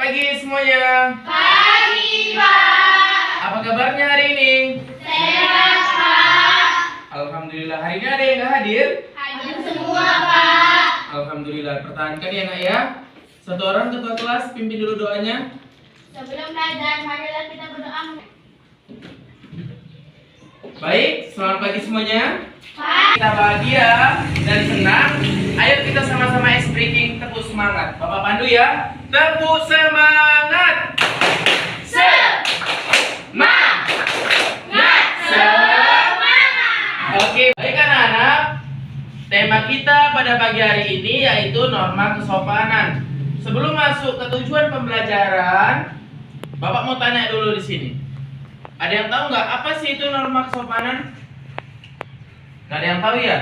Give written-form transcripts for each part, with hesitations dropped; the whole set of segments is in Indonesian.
pagi semuanya. Pagi, Pak. Apa kabarnya hari ini? Sehat, Pak. Alhamdulillah. Hari ini ada yang nggak hadir? Hadir semua, Pak. Alhamdulillah. Pertahankan ya nak ya. Satu orang ketua kelas pimpin dulu doanya. Sebelum belajar, marilah kita berdoa. Baik, selamat pagi semuanya. Pak. Kita bahagia dan senang. Ayo kita sama-sama speaking tepuk semangat. Bapak pandu ya. Tepuk semangat. Semangat. Oke, baik anak-anak. Tema kita pada pagi hari ini yaitu norma kesopanan. Sebelum masuk ke tujuan pembelajaran, Bapak mau tanya dulu di sini. Ada yang tahu nggak apa sih itu norma kesopanan? Nggak ada yang tahu ya?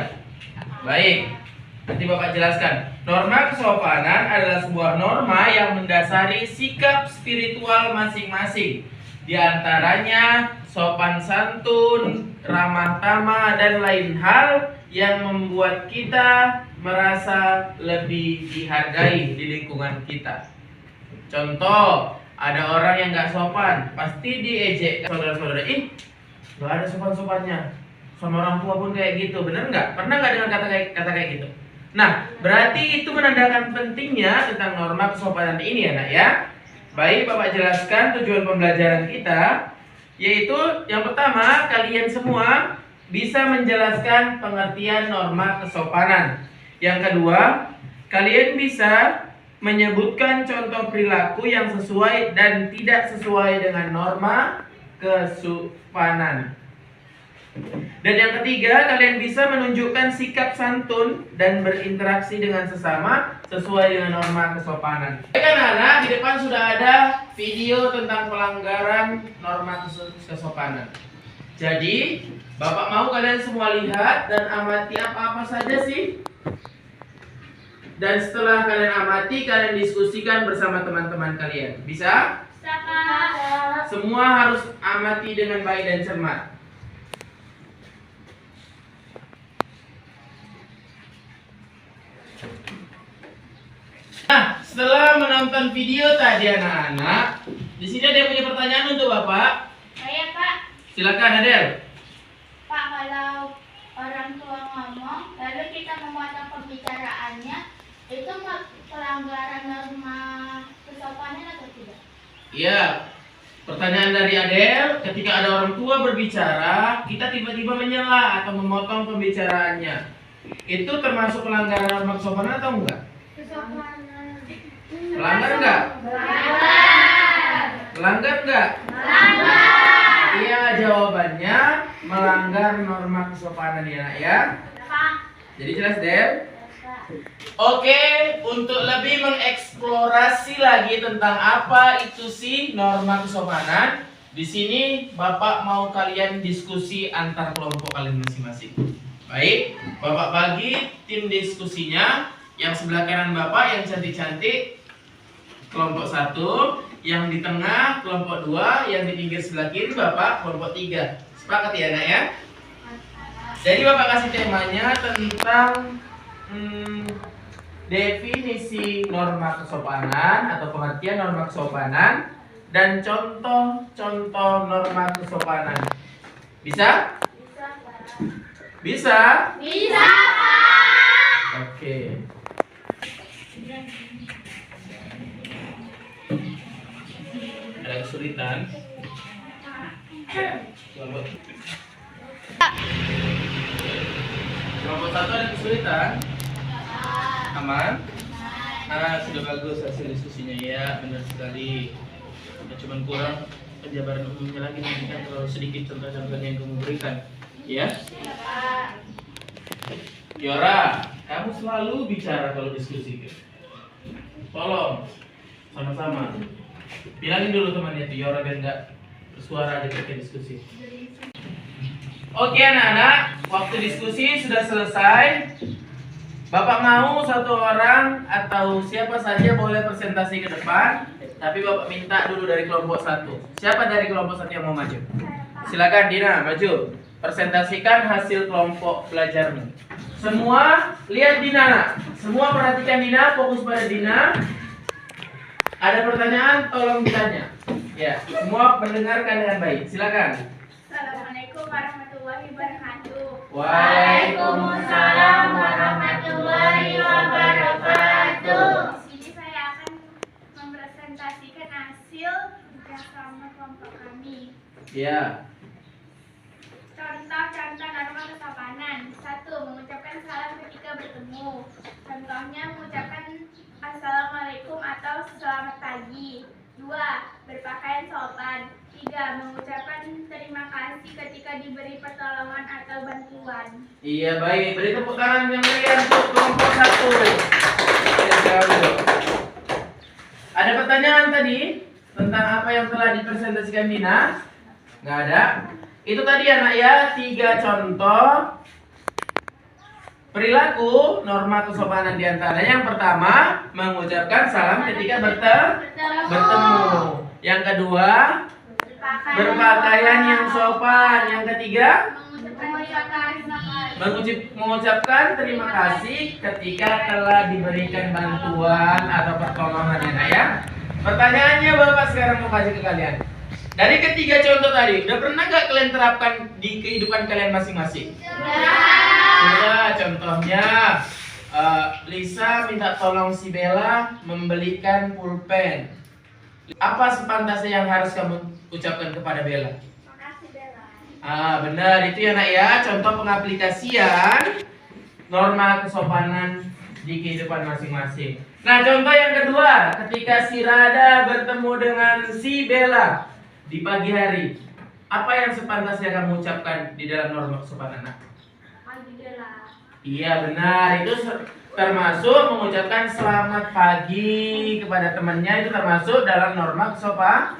Baik, nanti Bapak jelaskan. Norma kesopanan adalah sebuah norma yang mendasari sikap spiritual masing-masing. Di antaranya sopan santun, ramah tamah, dan lain hal yang membuat kita merasa lebih dihargai di lingkungan kita. Contoh, ada orang yang nggak sopan, pasti diejek saudara-saudara. Ih, nggak ada sopan-sopannya. Sama orang tua pun kayak gitu, bener nggak? Pernah nggak dengar kata kayak gitu? Nah, berarti itu menandakan pentingnya tentang norma kesopanan ini ya nak ya. Baik, Bapak jelaskan tujuan pembelajaran kita, yaitu yang pertama, kalian semua bisa menjelaskan pengertian norma kesopanan. Yang kedua, kalian bisa menyebutkan contoh perilaku yang sesuai dan tidak sesuai dengan norma kesopanan. Dan yang ketiga, kalian bisa menunjukkan sikap santun dan berinteraksi dengan sesama sesuai dengan norma kesopanan. Baik anak-anak, di depan sudah ada video tentang pelanggaran norma kesopanan. Jadi, Bapak mau kalian semua lihat dan amati apa-apa saja sih. Dan setelah kalian amati, kalian diskusikan bersama teman-teman kalian. Bisa? Bisa, Pak. Semua harus amati dengan baik dan cermat. Nah, setelah menonton video tadi anak-anak, di sini ada yang punya pertanyaan untuk Bapak. Saya, Pak. Silakan Adel. Pak, kalau orang tua ngomong, lalu kita memotong pembicaraannya, itu pelanggaran norma kesopanan atau tidak? Iya. Pertanyaan dari Adel, ketika ada orang tua berbicara, kita tiba-tiba menyela atau memotong pembicaraannya. Itu termasuk pelanggaran norma kesopanan atau enggak? Kesopanan. Melanggar enggak? Melanggar enggak? Iya, jawabannya melanggar norma kesopanan ya nak ya. Pak. Jadi jelas Del? Oke, untuk lebih mengeksplorasi lagi tentang apa itu sih norma kesopanan, di sini Bapak mau kalian diskusi antar kelompok kalian masing-masing. Baik, Bapak bagi tim diskusinya. Yang sebelah kanan Bapak yang cantik-cantik kelompok 1, yang di tengah kelompok 2, yang di pinggir sebelah kiri Bapak kelompok 3. Sepakat ya nak ya? Jadi Bapak kasih temanya tentang definisi norma kesopanan atau pengertian norma kesopanan dan contoh-contoh norma kesopanan. Bisa? Bisa? Bisa, Pak. Oke. Ada kesulitan? Kelompok 1 ada kesulitan? Aman? Nah, sudah bagus hasil diskusinya ya, benar sekali. Ya, cuman kurang penjabaran umumnya lagi, nanti kan terlalu sedikit contoh-contoh yang kamu berikan. Ya? Yora, kamu selalu bicara kalau diskusi. Tolong, sama-sama. Bilangin dulu temannya tuh, Yora biar nggak bersuara aja ketika diskusi. Oke anak-anak, waktu diskusi sudah selesai. Bapak mau satu orang atau siapa saja boleh presentasi ke depan, tapi Bapak minta dulu dari kelompok 1. Siapa dari kelompok 1 yang mau maju? Silakan Dina, maju. Presentasikan hasil kelompok belajarmu. Semua lihat Dina, nak. Semua perhatikan Dina, fokus pada Dina. Ada pertanyaan, tolong ditanya. Ya, semua mendengarkan dengan baik. Silakan. Assalamualaikum warahmatullahi wabarakatuh. Waalaikumsalam warahmatullahi wabarakatuh. Di sini saya akan mempresentasikan hasil tugas sama kelompok kami. Ya. Contoh-contoh norma kesopanan. 1. Mengucapkan salam ketika bertemu. Contohnya mengucapkan Assalamualaikum atau selamat pagi. 2. Berpakaian sopan. 3. Mengucapkan terima kasih ketika diberi pertolongan atau bantuan. Iya, baik. Beri tepuk tangan yang meriah untuk kelompok 1. Ada pertanyaan tadi tentang apa yang telah dipresentasikan Dina? Nggak ada. Itu tadi anak ya, 3 contoh perilaku norma kesopanan diantaranya. Yang pertama, mengucapkan salam ketika bertemu. Yang kedua, berpakaian yang sopan. Yang ketiga, mengucapkan terima kasih ketika telah diberikan bantuan atau pertolongan ya nak ya. Pertanyaannya Bapak sekarang mau kasih ke kalian. Dari ketiga contoh tadi, udah pernah gak kalian terapkan di kehidupan kalian masing-masing? Sudah, contohnya Lisa minta tolong si Bella membelikan pulpen. Apa sepantasnya yang harus kamu ucapkan kepada Bella? Makasih Bella. Benar, itu ya nak ya, contoh pengaplikasian norma kesopanan di kehidupan masing-masing. Nah, contoh yang kedua, ketika si Rada bertemu dengan si Bella di pagi hari, apa yang sepantasnya kamu ucapkan di dalam norma kesopanan? Pagi Bella. Iya benar, itu termasuk mengucapkan selamat pagi kepada temannya, itu termasuk dalam norma kesopanan.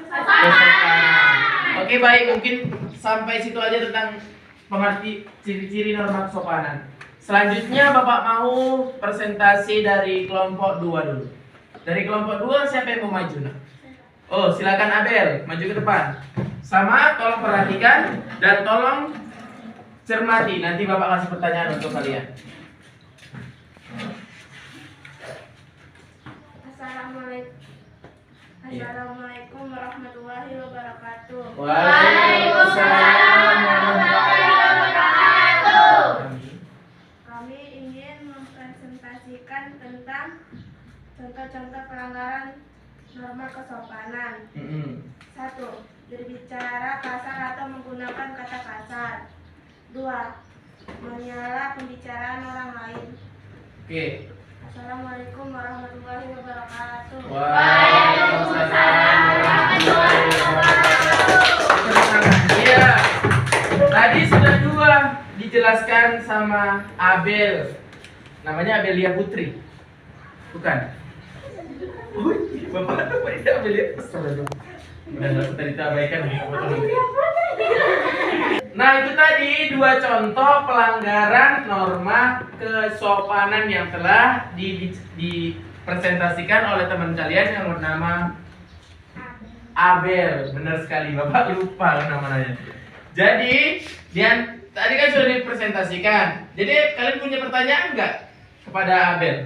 Oke baik, mungkin sampai situ aja tentang pengerti ciri-ciri norma kesopanan. Selanjutnya Bapak mau presentasi dari kelompok 2 dulu. Dari kelompok 2 siapa yang mau maju nak? Oh silakan Abel, maju ke depan. Sama tolong perhatikan dan tolong cermati. Nanti Bapak kasih pertanyaan untuk kalian. Assalamualaikum warahmatullahi wabarakatuh. Waalaikumsalam warahmatullahi wabarakatuh. Kami ingin mempresentasikan tentang contoh-contoh pelanggaran norma kesopanan. 1. Berbicara kasar atau menggunakan kata kasar. 2. Menyela pembicaraan orang lain. Oke. Assalamualaikum warahmatullahi wabarakatuh. Waalaikumsalam warahmatullahi wabarakatuh. Iya. Tadi sudah 2 dijelaskan sama Abel. Namanya Abelia Putri. Bukan? Oh, Bapak apa ini Abelia? Udah tadi terabaikan. Nah itu tadi 2 contoh pelanggaran norma kesopanan yang telah dipresentasikan oleh teman kalian yang bernama Abel. Benar sekali, Bapak lupa namanya. Jadi tadi kan sudah dipresentasikan. Jadi kalian punya pertanyaan nggak kepada Abel?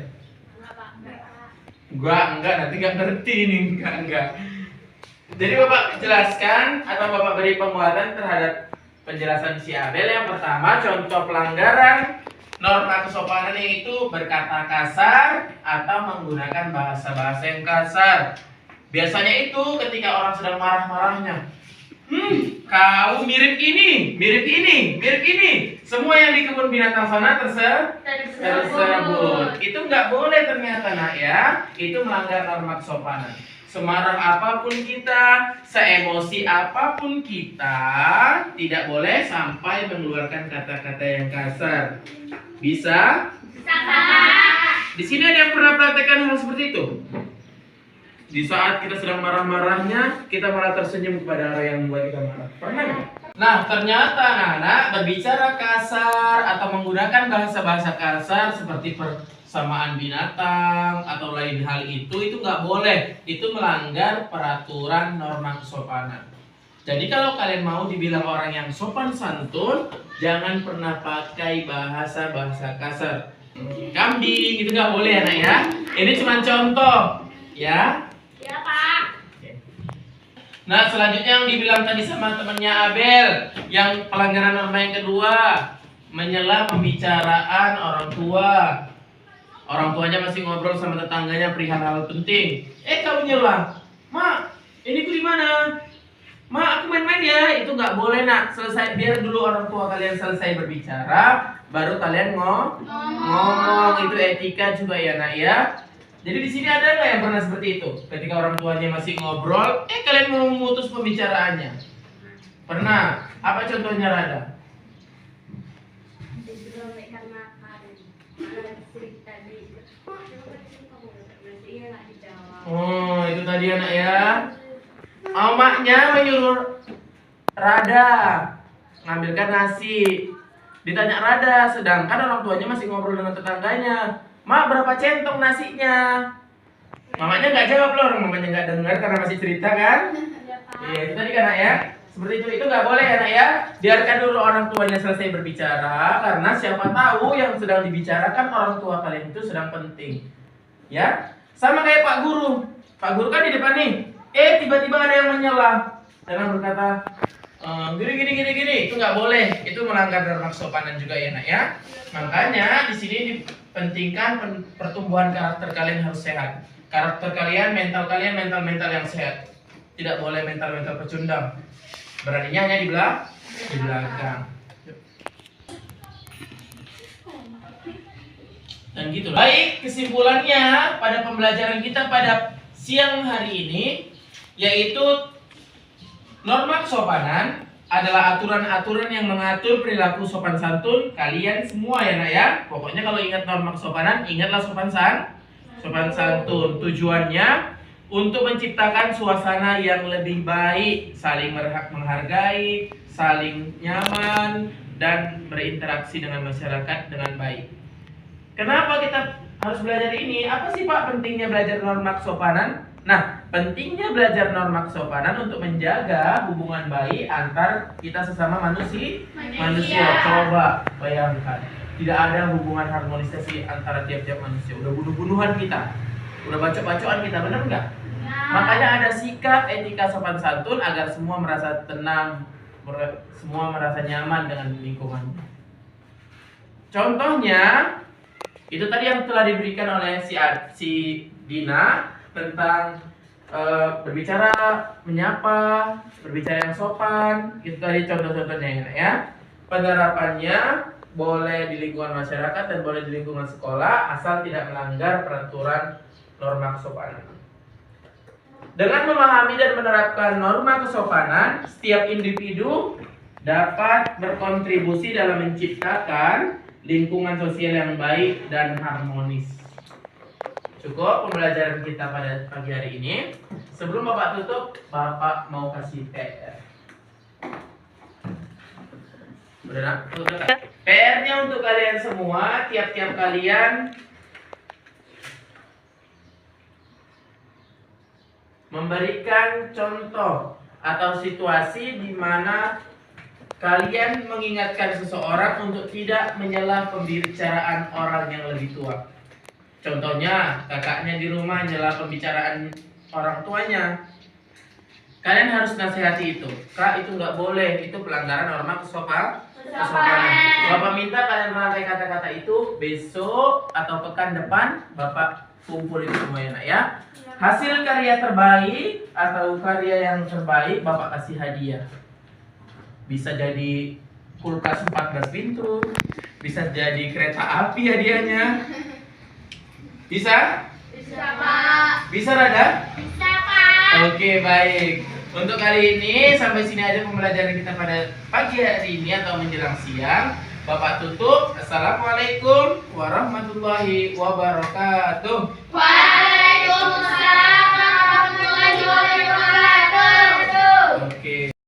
Enggak, nanti nggak ngerti nih, enggak. Jadi Bapak jelaskan atau Bapak beri penguatan terhadap penjelasan si Abel. Yang pertama, contoh pelanggaran norma kesopanan itu berkata kasar atau menggunakan bahasa-bahasa yang kasar. Biasanya itu ketika orang sedang marah-marahnya. Kau mirip ini, mirip ini, mirip ini. Semua yang di kebun binatang sana tersebut. Itu nggak boleh ternyata nak ya. Itu melanggar norma kesopanan. Semarah apapun kita, seemosi apapun kita, tidak boleh sampai mengeluarkan kata-kata yang kasar. Bisa? Di sini ada yang pernah praktekkan hal seperti itu? Di saat kita sedang marah-marahnya, kita malah tersenyum kepada orang yang membuat kita marah. Pernah nggak? Nah, ternyata anak-anak berbicara kasar atau menggunakan bahasa-bahasa kasar seperti persamaan binatang atau lain hal itu nggak boleh. Itu melanggar peraturan norma kesopanan. Jadi kalau kalian mau dibilang orang yang sopan santun, jangan pernah pakai bahasa-bahasa kasar. Kambing itu nggak boleh anak ya. Ini cuma contoh, ya. Ya Pak. Nah, selanjutnya yang dibilang tadi sama temennya Abel, yang pelanggaran norma yang kedua, menyela pembicaraan orang tua. Orang tuanya masih ngobrol sama tetangganya perihal hal penting. Kamu nyela, "Ma, ini ku di mana? Ma, aku main-main ya." Itu nggak boleh, nak. Selesai, biar dulu orang tua kalian selesai berbicara, baru kalian ngomong. Itu etika juga ya, nak ya. Jadi di sini ada nggak yang pernah seperti itu? Ketika orang tuanya masih ngobrol, kalian mau memutus pembicaraannya? Pernah? Apa contohnya, Rada? Oh, itu tadi anak ya. Omaknya menyuruh Rada ngambilkan nasi. Ditanya Rada, sedangkan orang tuanya masih ngobrol dengan tetangganya. "Mak, berapa centong nasinya?" Mamanya nggak jawab loh, orang mamanya nggak dengar karena masih cerita kan? Iya, itu tadi kan, anak ya. Seperti itu nggak boleh ya, nak ya. Biarkan dulu orang tuanya selesai berbicara, karena siapa tahu yang sedang dibicarakan orang tua kalian itu sedang penting. Ya, sama kayak Pak Guru. Pak Guru kan di depan nih. Tiba-tiba ada yang menyela dengan berkata, gini. Itu nggak boleh. Itu melanggar norma kesopanan juga ya, nak ya. Makanya di sini dipentingkan pertumbuhan karakter kalian harus sehat. Karakter kalian, mental yang sehat. Tidak boleh mental pecundang. Beraninya hanya di belakang. Dan gitu. Baik, kesimpulannya pada pembelajaran kita pada siang hari ini, yaitu norma kesopanan adalah aturan-aturan yang mengatur perilaku sopan santun kalian semua ya, nak ya. Pokoknya kalau ingat norma kesopanan, ingatlah sopan santun. Tujuannya untuk menciptakan suasana yang lebih baik, saling menghargai, saling nyaman, dan berinteraksi dengan masyarakat dengan baik. Kenapa kita harus belajar ini? Apa sih, Pak, pentingnya belajar norma kesopanan? Nah, pentingnya belajar norma kesopanan untuk menjaga hubungan baik antar kita sesama manusia. Coba bayangkan, tidak ada hubungan harmonisasi antara tiap-tiap manusia. Udah bunuh-bunuhan kita, udah bacok-bacokan kita, benar nggak? Makanya ada sikap etika sopan santun agar semua merasa tenang, semua merasa nyaman dengan lingkungan. Contohnya, itu tadi yang telah diberikan oleh si Dina tentang berbicara, menyapa, berbicara yang sopan. Itu tadi contoh-contohnya ya. Penerapannya boleh di lingkungan masyarakat dan boleh di lingkungan sekolah asal tidak melanggar peraturan norma kesopanan. Dengan memahami dan menerapkan norma kesopanan, setiap individu dapat berkontribusi dalam menciptakan lingkungan sosial yang baik dan harmonis. Cukup pembelajaran kita pada pagi hari ini. Sebelum Bapak tutup, Bapak mau kasih PR. Udah, tutup. PR-nya untuk kalian semua, tiap-tiap kalian memberikan contoh atau situasi di mana kalian mengingatkan seseorang untuk tidak menyela pembicaraan orang yang lebih tua. Contohnya, kakaknya di rumah nyela pembicaraan orang tuanya. Kalian harus nasihati itu. Kak, itu nggak boleh. Itu pelanggaran norma kesopanan. Bapak minta kalian merangkai kata-kata itu besok atau pekan depan. Bapak kumpul itu semuanya, nak ya. Hasil karya terbaik atau karya yang terbaik Bapak kasih hadiah. Bisa jadi kulkas 14 pintu, bisa jadi kereta api hadiahnya. Bisa? Bisa, Pak. Bisa, Rada? Bisa, Pak. Oke, baik. Untuk kali ini sampai sini aja pembelajaran kita pada pagi hari ini atau menjelang siang. Bapak tutup. Assalamualaikum warahmatullahi wabarakatuh. Waalaikumsalam warahmatullahi wabarakatuh. Oke.